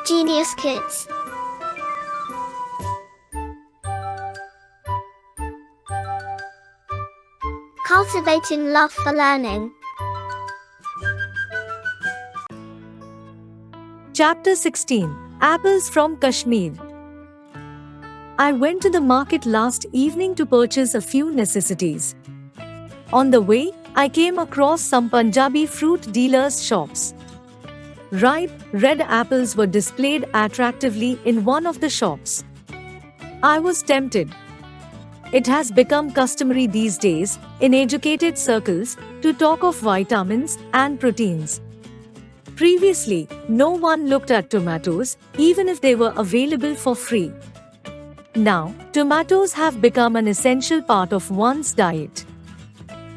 Genius Kids. Cultivating love for learning. Chapter 16 Apples from Kashmir. I went to the market last evening to purchase a few necessities. On the way, I came across some Punjabi fruit dealers' shops. Ripe, red apples were displayed attractively in one of the shops. I was tempted. It has become customary these days, in educated circles, to talk of vitamins and proteins. Previously, no one looked at tomatoes, even if they were available for free. Now, tomatoes have become an essential part of one's diet.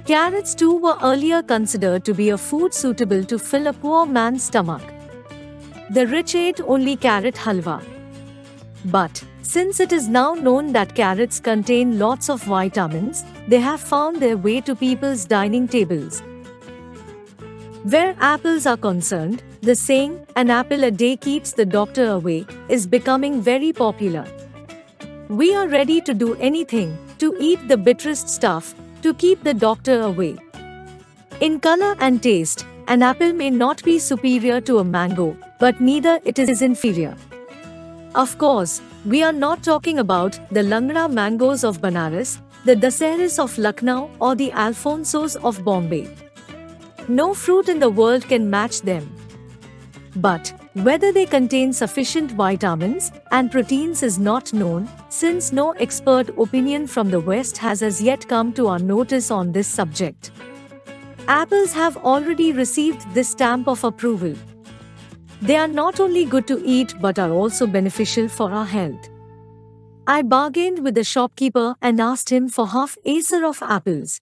Carrots too were earlier considered to be a food suitable to fill a poor man's stomach. The rich ate only carrot halwa. But, since it is now known that carrots contain lots of vitamins, they have found their way to people's dining tables. Where apples are concerned, the saying, "An apple a day keeps the doctor away," is becoming very popular. We are ready to do anything, to eat the bitterest stuff, to keep the doctor away. In color and taste, an apple may not be superior to a mango, but neither it is inferior. Of course, we are not talking about the Langda mangoes of Banaras, the Dasaris of Lucknow, or the Alfonsos of Bombay. No fruit in the world can match them. But, whether they contain sufficient vitamins and proteins is not known, since no expert opinion from the West has as yet come to our notice on this subject. Apples have already received this stamp of approval. They are not only good to eat but are also beneficial for our health. I bargained with the shopkeeper and asked him for half acer of apples.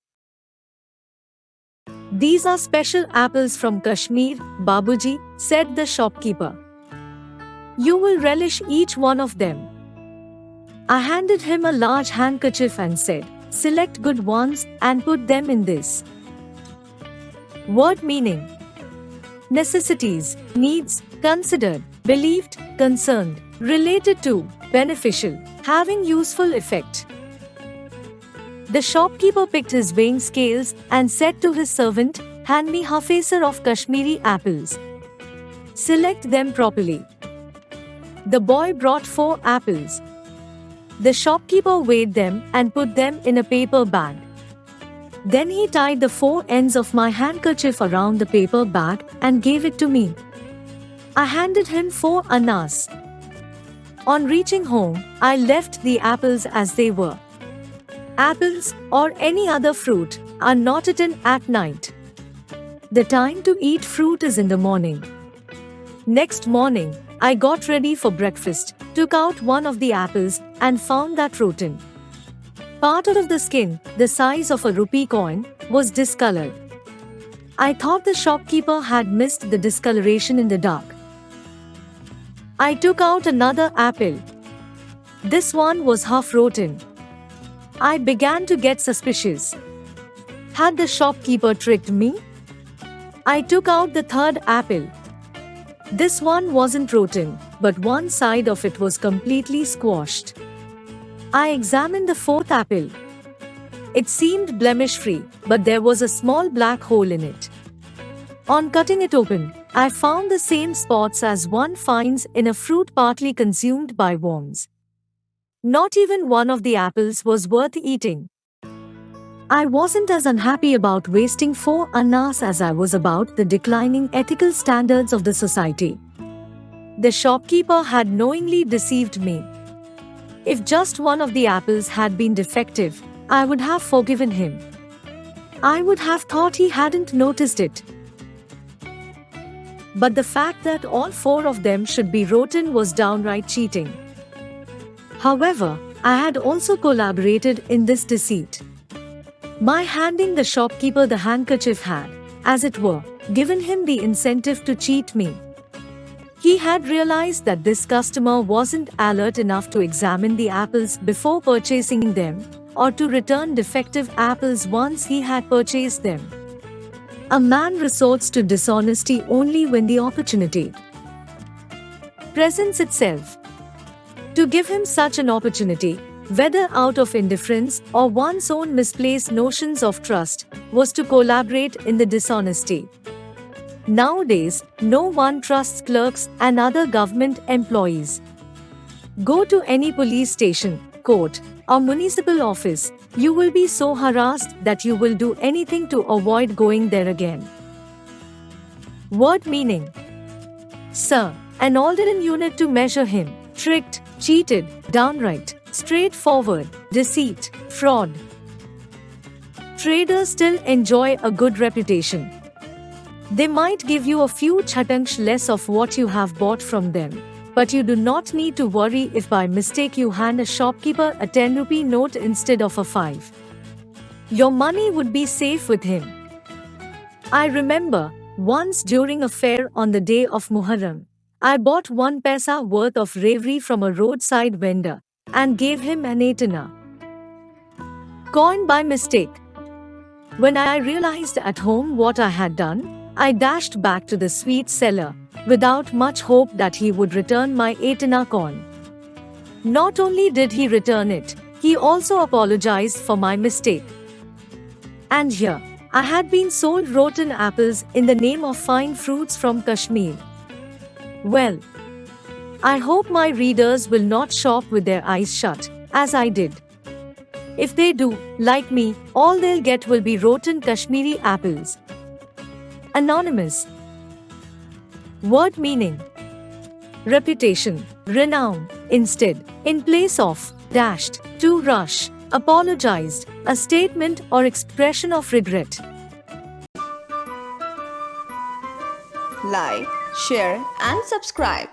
"These are special apples from Kashmir, Babuji," said the shopkeeper. "You will relish each one of them." I handed him a large handkerchief and said, "Select good ones and put them in this." Word meaning: necessities, needs, considered, believed, concerned, related to, beneficial, having useful effect. The shopkeeper picked his weighing scales and said to his servant, "Hand me half acer of Kashmiri apples. Select them properly." The boy brought 4 apples. The shopkeeper weighed them and put them in a paper bag. Then he tied the 4 ends of my handkerchief around the paper bag and gave it to me. I handed him 4 annas. On reaching home, I left the apples as they were. Apples, or any other fruit, are not eaten at night. The time to eat fruit is in the morning. Next morning, I got ready for breakfast, took out one of the apples, and found that rotten. Part of the skin, the size of a rupee coin, was discolored. I thought the shopkeeper had missed the discoloration in the dark. I took out another apple. This one was half rotten. I began to get suspicious. Had the shopkeeper tricked me? I took out the 3rd apple. This one wasn't rotten, but one side of it was completely squashed. I examined the 4th apple. It seemed blemish-free, but there was a small black hole in it. On cutting it open, I found the same spots as one finds in a fruit partly consumed by worms. Not even one of the apples was worth eating. I wasn't as unhappy about wasting 4 annas as I was about the declining ethical standards of the society. The shopkeeper had knowingly deceived me. If just one of the apples had been defective, I would have forgiven him. I would have thought he hadn't noticed it. But the fact that all 4 of them should be rotten was downright cheating. However, I had also collaborated in this deceit. My handing the shopkeeper the handkerchief had, as it were, given him the incentive to cheat me. He had realized that this customer wasn't alert enough to examine the apples before purchasing them, or to return defective apples once he had purchased them. A man resorts to dishonesty only when the opportunity presents itself. To give him such an opportunity, whether out of indifference or one's own misplaced notions of trust, was to collaborate in the dishonesty. Nowadays, no one trusts clerks and other government employees. Go to any police station, court, or municipal office, you will be so harassed that you will do anything to avoid going there again. Word meaning. Sir, an alternate unit to measure him, tricked, cheated, downright, straightforward, deceit, fraud. Traders still enjoy a good reputation. They might give you a few chatanks less of what you have bought from them, but you do not need to worry if by mistake you hand a shopkeeper a 10-rupee note instead of a 5. Your money would be safe with him. I remember, once during a fair on the day of Muharram, I bought 1 paisa worth of ravi from a roadside vendor and gave him an 8 coin by mistake. When I realized at home what I had done, I dashed back to the sweet seller without much hope that he would return my 8 coin. Not only did he return it, he also apologized for my mistake. And here, I had been sold rotten apples in the name of fine fruits from Kashmir. Well, I hope my readers will not shop with their eyes shut, as I did. If they do, like me, all they'll get will be rotten Kashmiri apples. Anonymous. Word meaning. Reputation, renown, instead, in place of, dashed, to rush, apologized, a statement or expression of regret. Like, share and subscribe.